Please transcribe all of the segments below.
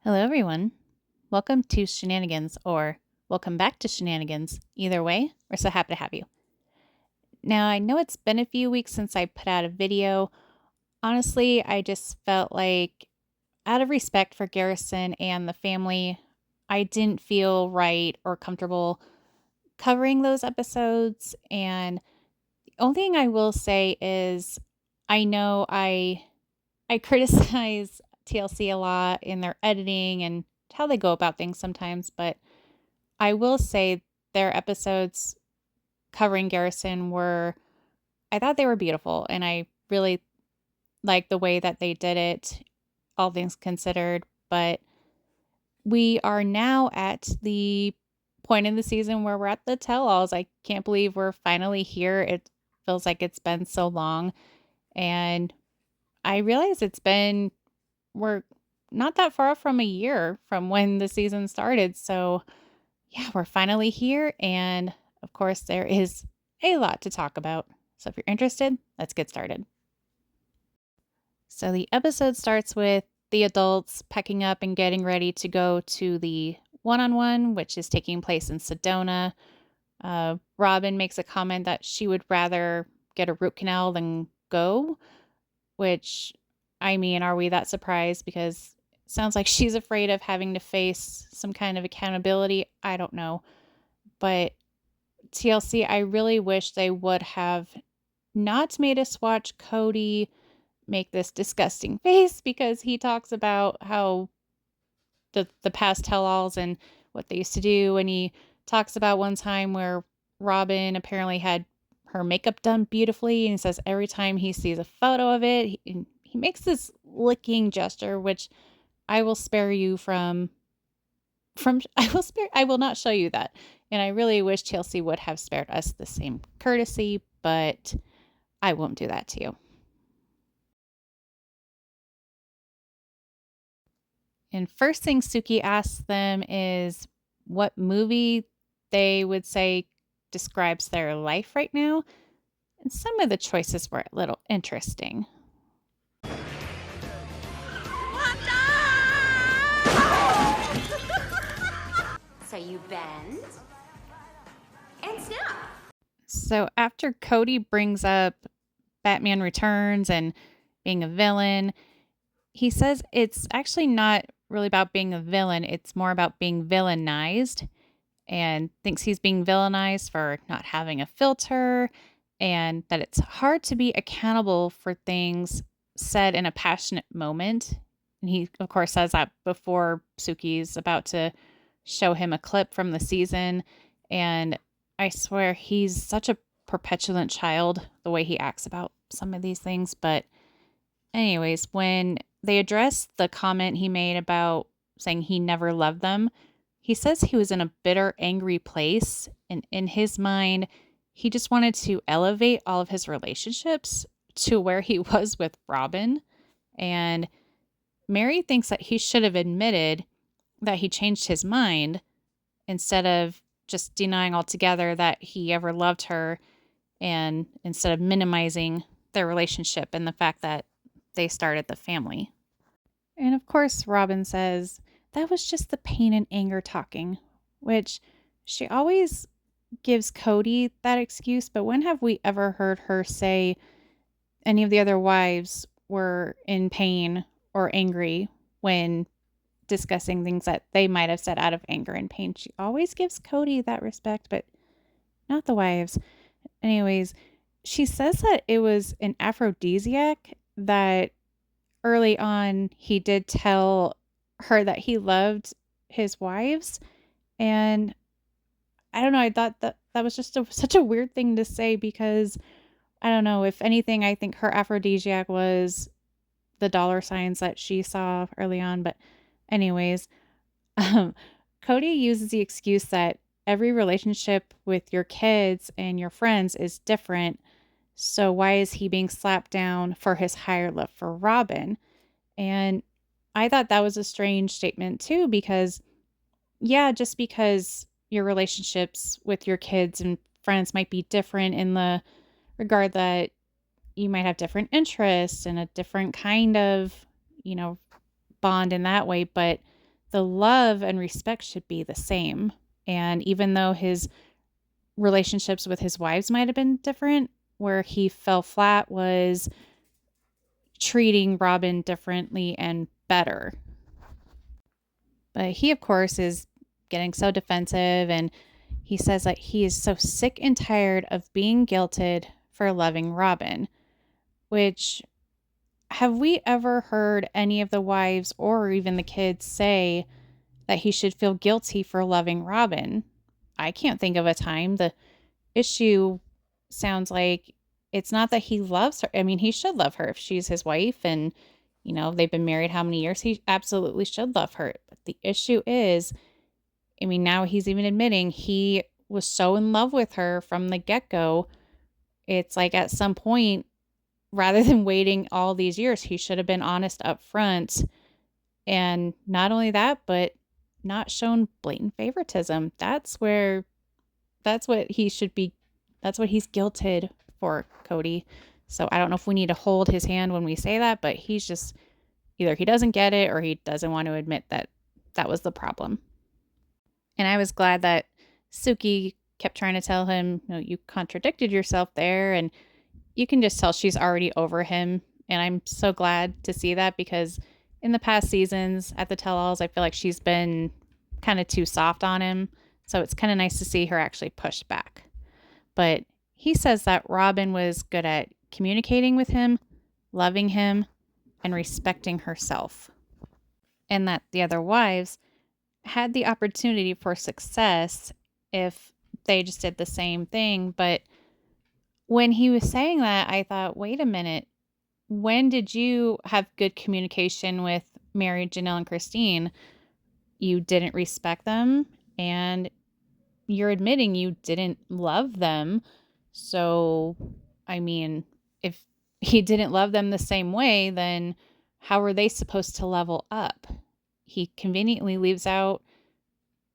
Hello, everyone. Welcome to Shenanigans, or welcome back to Shenanigans. Either way, we're so happy to have you. Now, I know it's been a few weeks since I put out a video. Honestly, I just felt like, out of respect for Garrison and the family, I didn't feel right or comfortable covering those episodes. And the only thing I will say is I know I criticize TLC a lot in their editing and how they go about things sometimes, but I will say their episodes covering Garrison I thought they were beautiful, and I really liked the way that they did it, all things considered. But we are now at the point in the season where we're at the tell-alls. I can't believe we're finally here. It feels like it's been so long, and I realize we're not that far from a year from when the season started. So, yeah, we're finally here. And of course, there is a lot to talk about. So, if you're interested, let's get started. So, the episode starts with the adults packing up and getting ready to go to the one-on-one, which is taking place in Sedona. Robin makes a comment that she would rather get a root canal than go, which, I mean, are we that surprised? Because it sounds like she's afraid of having to face some kind of accountability. I don't know. But TLC, I really wish they would have not made us watch Cody make this disgusting face, because he talks about how the past tell-alls and what they used to do. And he talks about one time where Robin apparently had her makeup done beautifully, and he says every time he sees a photo of it, he makes this licking gesture, which I will spare you from I will not show you that. And I really wish Chelsea would have spared us the same courtesy, but I won't do that to you. And first thing Suki asks them is what movie they would say describes their life right now. And some of the choices were a little interesting. So you bend and snap. So after Cody brings up Batman Returns and being a villain, he says it's actually not really about being a villain. It's more about being villainized, and thinks he's being villainized for not having a filter, and that it's hard to be accountable for things said in a passionate moment. And he, of course, says that before Suki's about to show him a clip from the season. And I swear he's such a petulant child, the way he acts about some of these things. But anyways, when they address the comment he made about saying he never loved them, he says he was in a bitter, angry place. And in his mind, he just wanted to elevate all of his relationships to where he was with Robin. And Mary thinks that he should have admitted that he changed his mind instead of just denying altogether that he ever loved her, and instead of minimizing their relationship and the fact that they started the family. And of course, Robin says that was just the pain and anger talking, which she always gives Cody that excuse. But when have we ever heard her say any of the other wives were in pain or angry when discussing things that they might have said out of anger and pain? She always gives Cody that respect, but not the wives. Anyways, she says that it was an aphrodisiac, that early on he did tell her that he loved his wives. And I don't know, I thought that was just such a weird thing to say, because I don't know, if anything, I think her aphrodisiac was the dollar signs that she saw early on. But anyways, um, Cody uses the excuse that every relationship with your kids and your friends is different. So why is he being slapped down for his higher love for Robin? And I thought that was a strange statement too, because yeah, just because your relationships with your kids and friends might be different in the regard that you might have different interests and a different kind of, bond in that way, but the love and respect should be the same. And even though his relationships with his wives might have been different, where he fell flat was treating Robin differently and better. But he, of course, is getting so defensive, and he says that he is so sick and tired of being guilted for loving Robin, which have we ever heard any of the wives or even the kids say that he should feel guilty for loving Robin? I can't think of a time. The issue sounds like it's not that he loves her. I mean, he should love her if she's his wife and, they've been married how many years? He absolutely should love her. But the issue is, I mean, now he's even admitting he was so in love with her from the get go. It's like at some point, rather than waiting all these years, he should have been honest up front. And not only that, but not shown blatant favoritism. That's what he should be, that's what he's guilted for, Cody. So I don't know if we need to hold his hand when we say that, but he's just either he doesn't get it or he doesn't want to admit that that was the problem. And I was glad that Suki kept trying to tell him, you contradicted yourself there. And you can just tell she's already over him. And I'm so glad to see that because in the past seasons at the tell alls, I feel like she's been kind of too soft on him. So it's kind of nice to see her actually push back. But he says that Robin was good at communicating with him, loving him, and respecting herself. And that the other wives had the opportunity for success if they just did the same thing. But when he was saying that, I thought, wait a minute. When did you have good communication with Mary, Janelle, and Christine? You didn't respect them, and you're admitting you didn't love them. So, I mean, if he didn't love them the same way, then how are they supposed to level up? He conveniently leaves out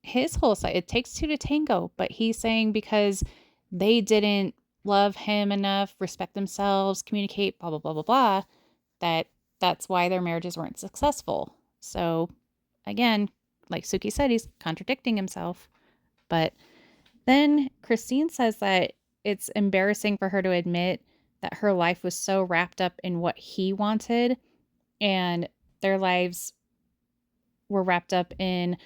his whole side. It takes two to tango, but he's saying because they didn't love him enough, respect themselves, communicate, blah, blah, blah, blah, blah, that that's why their marriages weren't successful. So, again, like Suki said, he's contradicting himself. But then Christine says that it's embarrassing for her to admit that her life was so wrapped up in what he wanted and their lives were wrapped up in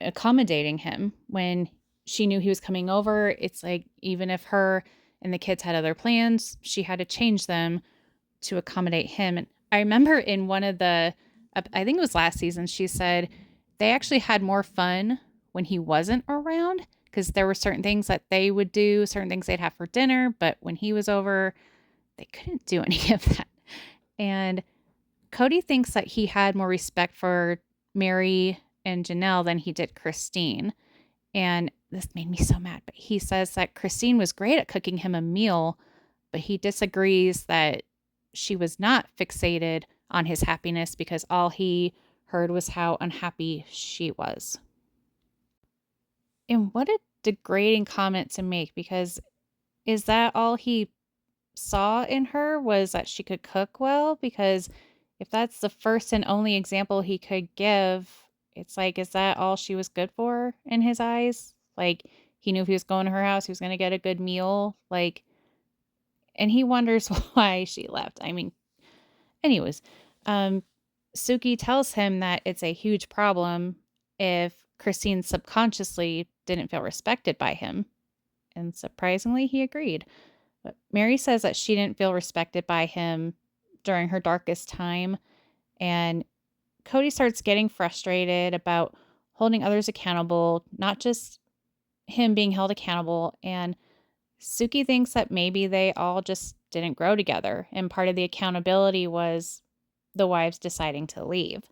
accommodating him when she knew he was coming over. It's like even if her and the kids had other plans, she had to change them to accommodate him. And I remember in one of the, I think it was last season, she said they actually had more fun when he wasn't around because there were certain things that they would do, certain things they'd have for dinner. But when he was over, they couldn't do any of that. And Cody thinks that he had more respect for Mary and Janelle than he did Christine. And this made me so mad. But he says that Christine was great at cooking him a meal, but he disagrees that she was not fixated on his happiness because all he heard was how unhappy she was. And what a degrading comment to make, because is that all he saw in her was that she could cook well? Because if that's the first and only example he could give, it's like, is that all she was good for in his eyes? Like, he knew if he was going to her house, he was going to get a good meal. Like, and he wonders why she left. I mean, anyways, Suki tells him that it's a huge problem if Christine subconsciously didn't feel respected by him. And surprisingly, he agreed. But Mary says that she didn't feel respected by him during her darkest time. And Cody starts getting frustrated about holding others accountable, not just him being held accountable. And Suki thinks that maybe they all just didn't grow together. And part of the accountability was the wives deciding to leave.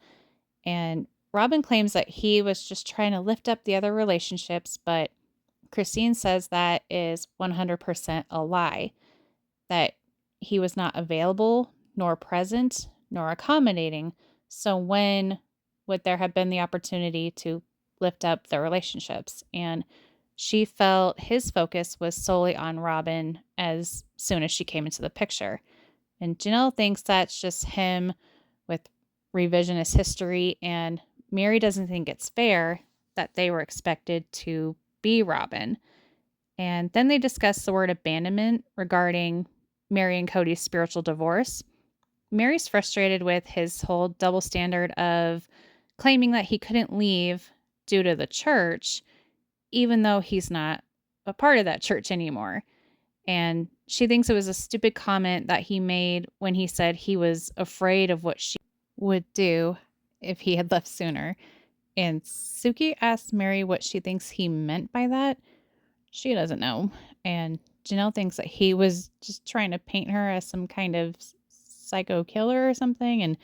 And Robin claims that he was just trying to lift up the other relationships, but Christine says that is 100% a lie, that he was not available, nor present, nor accommodating. So when would there have been the opportunity to lift up their relationships? And she felt his focus was solely on Robin as soon as she came into the picture. And Janelle thinks that's just him with revisionist history and Mary doesn't think it's fair that they were expected to be Robin. And then they discuss the word abandonment regarding Mary and Cody's spiritual divorce. Mary's frustrated with his whole double standard of claiming that he couldn't leave due to the church, even though he's not a part of that church anymore. And she thinks it was a stupid comment that he made when he said he was afraid of what she would do if he had left sooner. And Suki asks Mary what she thinks he meant by that. She doesn't know. And Janelle thinks that he was just trying to paint her as some kind of psycho killer or something. And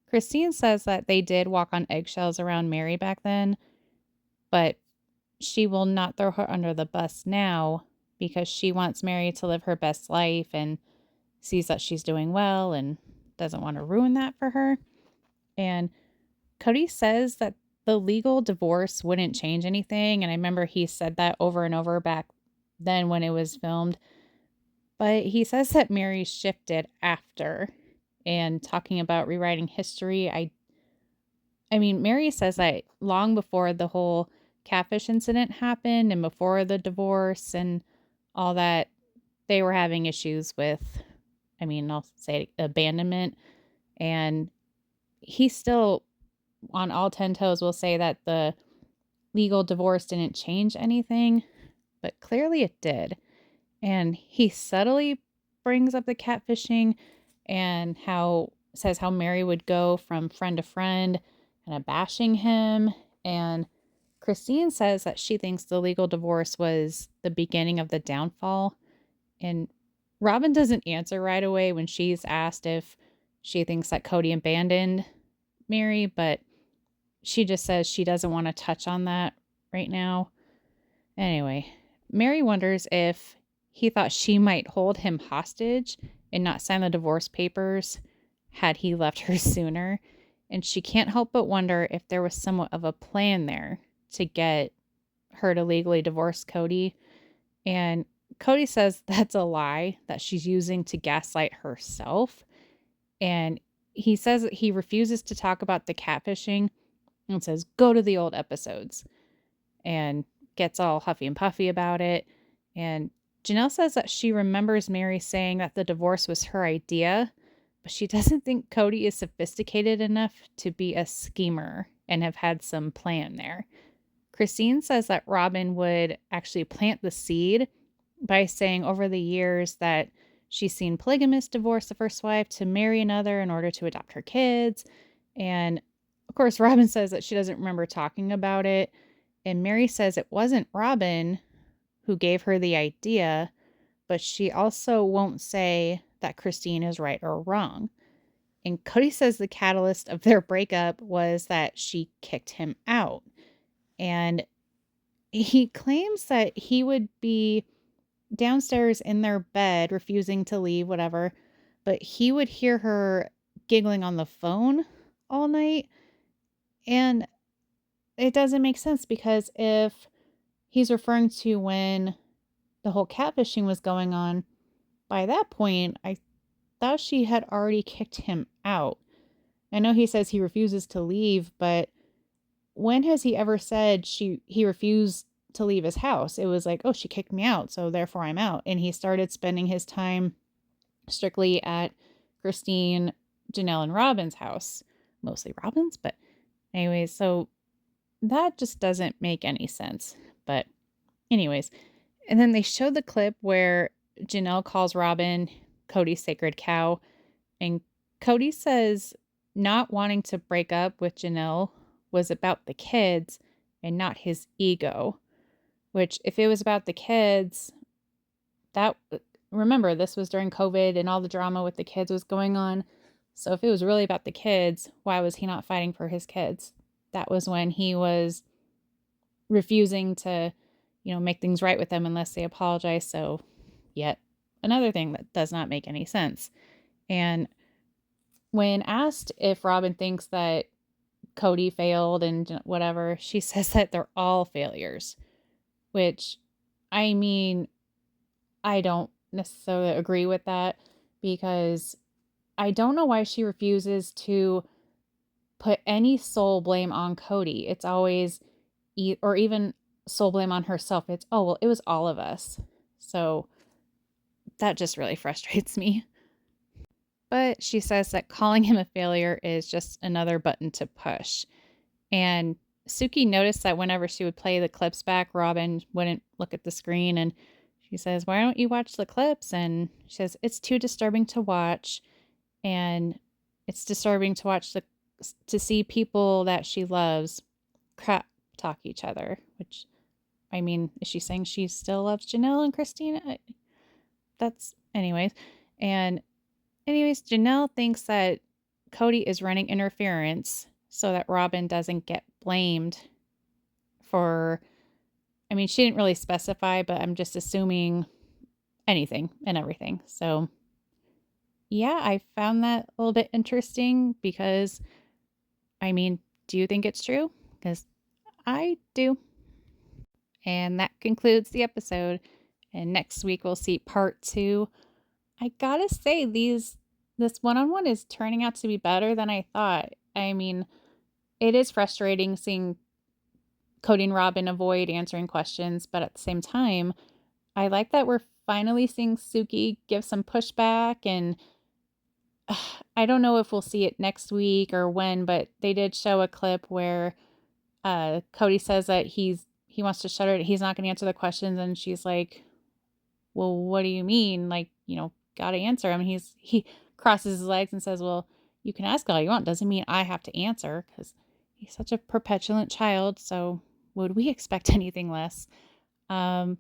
Christine says that they did walk on eggshells around Mary back then, but she will not throw her under the bus now because she wants Mary to live her best life and sees that she's doing well and doesn't want to ruin that for her. And Cody says that the legal divorce wouldn't change anything. And I remember he said that over and over back then when it was filmed. But he says that Mary shifted after and talking about rewriting history. I mean, Mary says that long before the whole catfish incident happened and before the divorce and all that, they were having issues with, I mean, I'll say abandonment. And he still, on all 10 toes, will say that the legal divorce didn't change anything, but clearly it did. And he subtly brings up the catfishing and how says how Mary would go from friend to friend kind of bashing him. And Christine says that she thinks the legal divorce was the beginning of the downfall. And Robin doesn't answer right away when she's asked if she thinks that Cody abandoned Mary, but she just says she doesn't want to touch on that right now. Anyway, Mary wonders if he thought she might hold him hostage and not sign the divorce papers had he left her sooner. And she can't help but wonder if there was somewhat of a plan there to get her to legally divorce Cody. And Cody says that's a lie that she's using to gaslight herself. And he says that he refuses to talk about the catfishing and says, go to the old episodes, and gets all huffy and puffy about it. And Janelle says that she remembers Mary saying that the divorce was her idea, but she doesn't think Cody is sophisticated enough to be a schemer and have had some plan there. Christine says that Robin would actually plant the seed by saying over the years that she's seen polygamists divorce the first wife to marry another in order to adopt her kids. And of course, Robin says that she doesn't remember talking about it. And Mary says it wasn't Robin who gave her the idea, but she also won't say that Christine is right or wrong. And Cody says the catalyst of their breakup was that she kicked him out. And he claims that he would be downstairs in their bed, refusing to leave, whatever, but he would hear her giggling on the phone all night. And it doesn't make sense because if he's referring to when the whole catfishing was going on, by that point, I thought she had already kicked him out. I know he says he refuses to leave, but when has he ever said he refused to leave his house? It was like, oh, she kicked me out, so therefore I'm out. And he started spending his time strictly at Christine, Janelle, and Robin's house. Mostly Robin's, but anyways, so that just doesn't make any sense. But anyways, and then they showed the clip where Janelle calls Robin Cody's sacred cow. And Cody says not wanting to break up with Janelle was about the kids and not his ego. Which, if it was about the kids, that, remember, this was during COVID and all the drama with the kids was going on. So if it was really about the kids, why was he not fighting for his kids? That was when he was refusing to, make things right with them unless they apologize. So, yet another thing that does not make any sense. And when asked if Robin thinks that Cody failed and whatever, she says that they're all failures, which, I mean, I don't necessarily agree with that because I don't know why she refuses to put any sole blame on Cody. It's always, or even sole blame on herself. It's, oh, well, it was all of us. So that just really frustrates me. But she says that calling him a failure is just another button to push. And Suki noticed that whenever she would play the clips back, Robin wouldn't look at the screen. And she says, "Why don't you watch the clips?" And she says, "It's too disturbing to watch." And it's disturbing to watch to see people that she loves crap talk each other, which, I mean, is she saying she still loves Janelle and Christina? That's, anyways. And, anyways, Janelle thinks that Cody is running interference so that Robin doesn't get blamed for, I mean, she didn't really specify, but I'm just assuming anything and everything. So, yeah, I found that a little bit interesting because, I mean, do you think it's true? Because I do. And that concludes the episode. And next week we'll see part 2. I gotta say, this one-on-one is turning out to be better than I thought. I mean, it is frustrating seeing Cody and Robin avoid answering questions, but at the same time, I like that we're finally seeing Suki give some pushback, and I don't know if we'll see it next week or when, but they did show a clip where Cody says that he wants to shut her. He's not going to answer the questions, and she's like, "Well, what do you mean? Like, got to answer him." He crosses his legs and says, "Well, you can ask all you want. Doesn't mean I have to answer because he's such a petulant child. So would we expect anything less?" Um,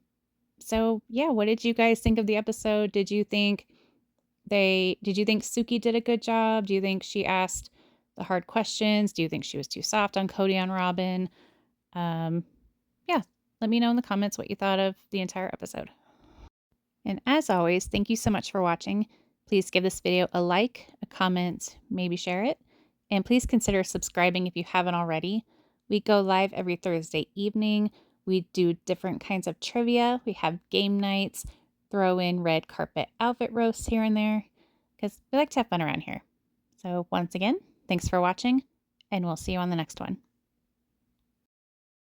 so yeah, what did you guys think of the episode? Did you think Suki did a good job? Do you think she asked the hard questions? Do you think she was too soft on Cody on Robin? Um, yeah, let me know in the comments what you thought of the entire episode. And as always, thank you so much for watching. Please give this video a like, a comment, maybe share it. And please consider subscribing if you haven't already. We go live every Thursday evening. We do different kinds of trivia. We have game nights, throw in red carpet outfit roasts here and there, because we like to have fun around here. So once again, thanks for watching, and we'll see you on the next one.